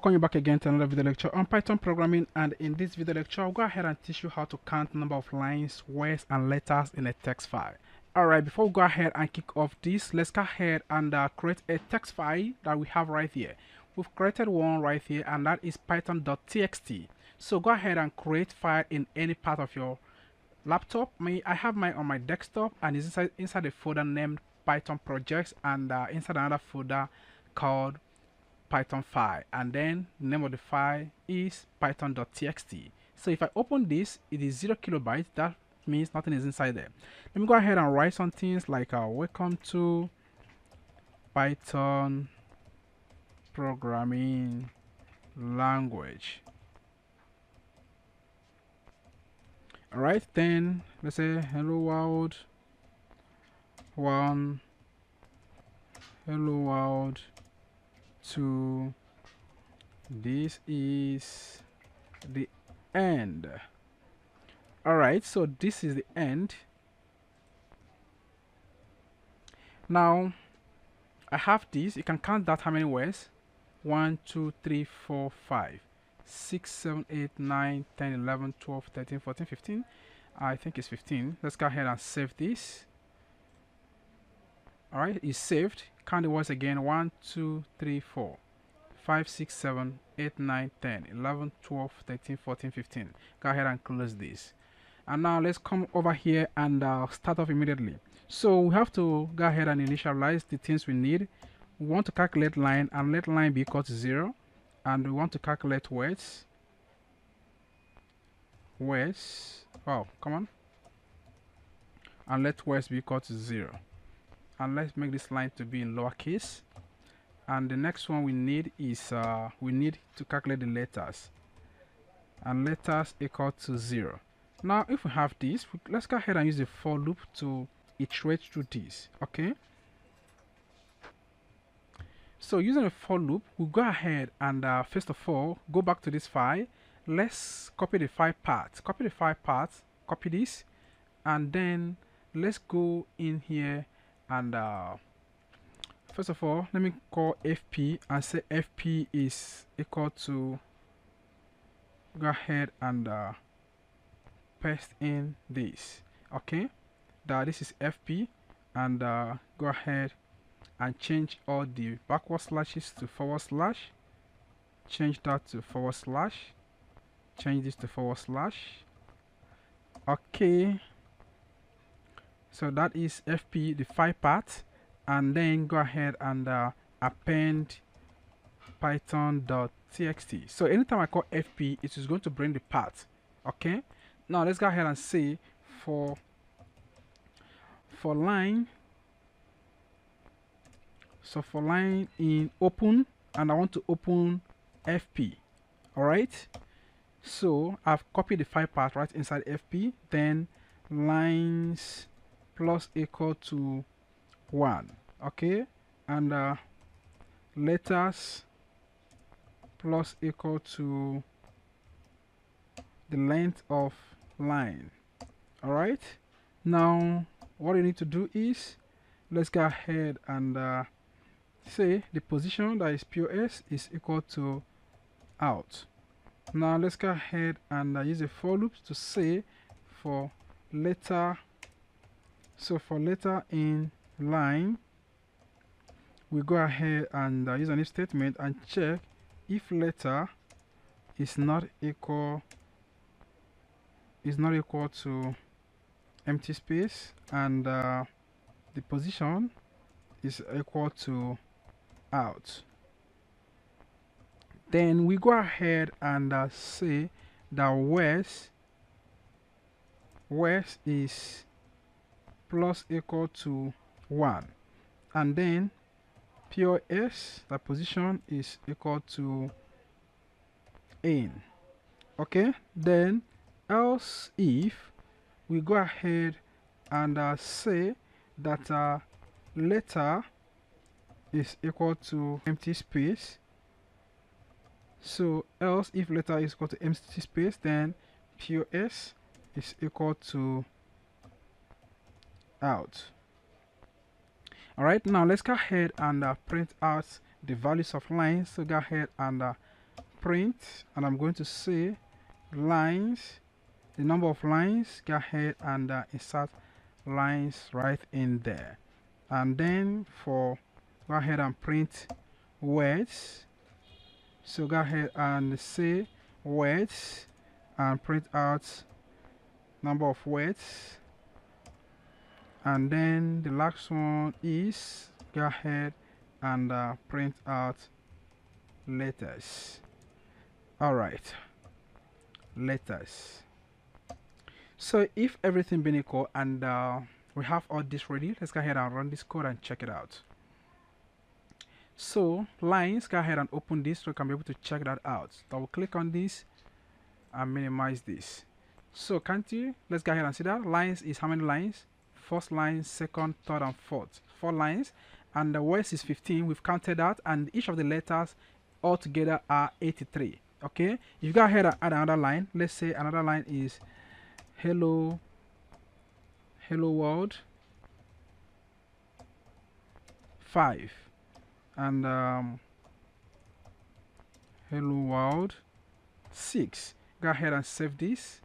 Welcome you back again to another video lecture on Python programming, and in this video lecture I'll go ahead and teach you how to count number of lines, words and letters in a text file. Alright, before we go ahead and kick off this, let's go ahead and create a text file that we have right here. We've created one right here, and that is python.txt. So go ahead and create file in any part of your laptop. I have mine on my desktop, and it's inside a folder named Python projects, and inside another folder called Python file, and then the name of the file is python.txt. So if I open this, it is 0 kilobytes. That means nothing is inside there. Let me go ahead and write some things like welcome to Python programming language. Alright, then let's say hello world 1, hello world 2, this is the end. Alright, so this is the end. Now I have this. You can count that how many words: 1 2 3 4 5 6 7 8 9 10 11 12 13 14 15. I think it's 15. Let's go ahead and save this. Alright, it's saved. Count the words again: 1 2 3 4 5 6 7 8 9 10 11 12 13 14 15. Go ahead and close this. And now let's come over here and start off immediately. So we have to go ahead and initialize the things we need. We want to calculate line, and let line be equal to 0. And we want to calculate words. Oh, come on. And let words be equal to 0. And let's make this line to be in lowercase. And the next one we need is we need to calculate the letters, and letters equal to 0. Now if we have this, let's go ahead and use the for loop to iterate through this. Okay, so using a for loop, we'll go ahead and first of all go back to this file. Let's copy the file path, copy this, and then let's go in here and first of all, let me call fp and say fp is equal to, go ahead and paste in this. Okay, this is fp, and go ahead and change all the backward slashes to forward slash, change that to forward slash, change this to forward slash. Okay, so that is fp, the file path. And then go ahead and append python.txt. So anytime I call fp, it is going to bring the path. Okay, now let's go ahead and say for line, so for line in open, and I want to open fp. All right, so I've copied the file path right inside fp, then lines plus equal to 1. Okay, and letters plus equal to the length of line. All right, now what you need to do is, let's go ahead and say the position, that is POS, is equal to out. Now let's go ahead and use a for loop to say for letter, so for letter in line, we go ahead and use an if statement and check if letter is not equal to empty space, and the position is equal to out. Then we go ahead and say that words is plus equal to 1, and then POS, the position, is equal to in. Okay, then else if we go ahead and say that letter is equal to empty space. So else if letter is equal to empty space, then POS is equal to out. Alright, now let's go ahead and print out the values of lines. So go ahead and print, and I'm going to say lines, the number of lines. Go ahead and insert lines right in there, and then go ahead and print words. So go ahead and say words and print out number of words, and then the last one is go ahead and print out letters. All right, letters. So if everything been equal and we have all this ready, let's go ahead and run this code and check it out. So lines, go ahead and open this so you can be able to check that out. Double click on this and minimize this. So can't you, let's go ahead and see that lines is how many lines? First line, second, third, and fourth. 4 lines, and the words is 15. We've counted that, and each of the letters altogether are 83. Okay, if you go ahead and add another line, let's say another line is hello world 5, and hello world 6. Go ahead and save this,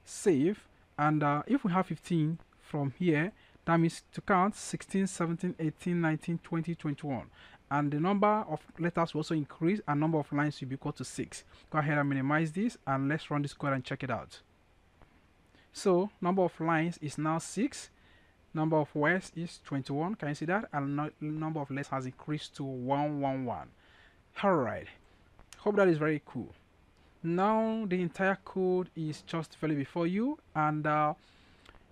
save, and if we have 15 from here, that means to count 16, 17, 18, 19, 20, 21, and the number of letters will also increase and number of lines will be equal to 6. Go ahead and minimize this and let's run this code and check it out. So number of lines is now 6, number of words is 21. Can you see that? And number of letters has increased to 111. Alright, hope that is very cool. Now the entire code is just fairly before you, and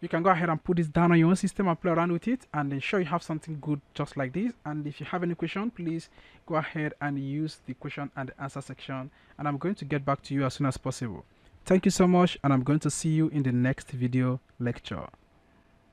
you can go ahead and put this down on your own system and play around with it and ensure you have something good just like this. And if you have any question, please go ahead and use the question and the answer section, and I'm going to get back to you as soon as possible. Thank you so much, and I'm going to see you in the next video lecture.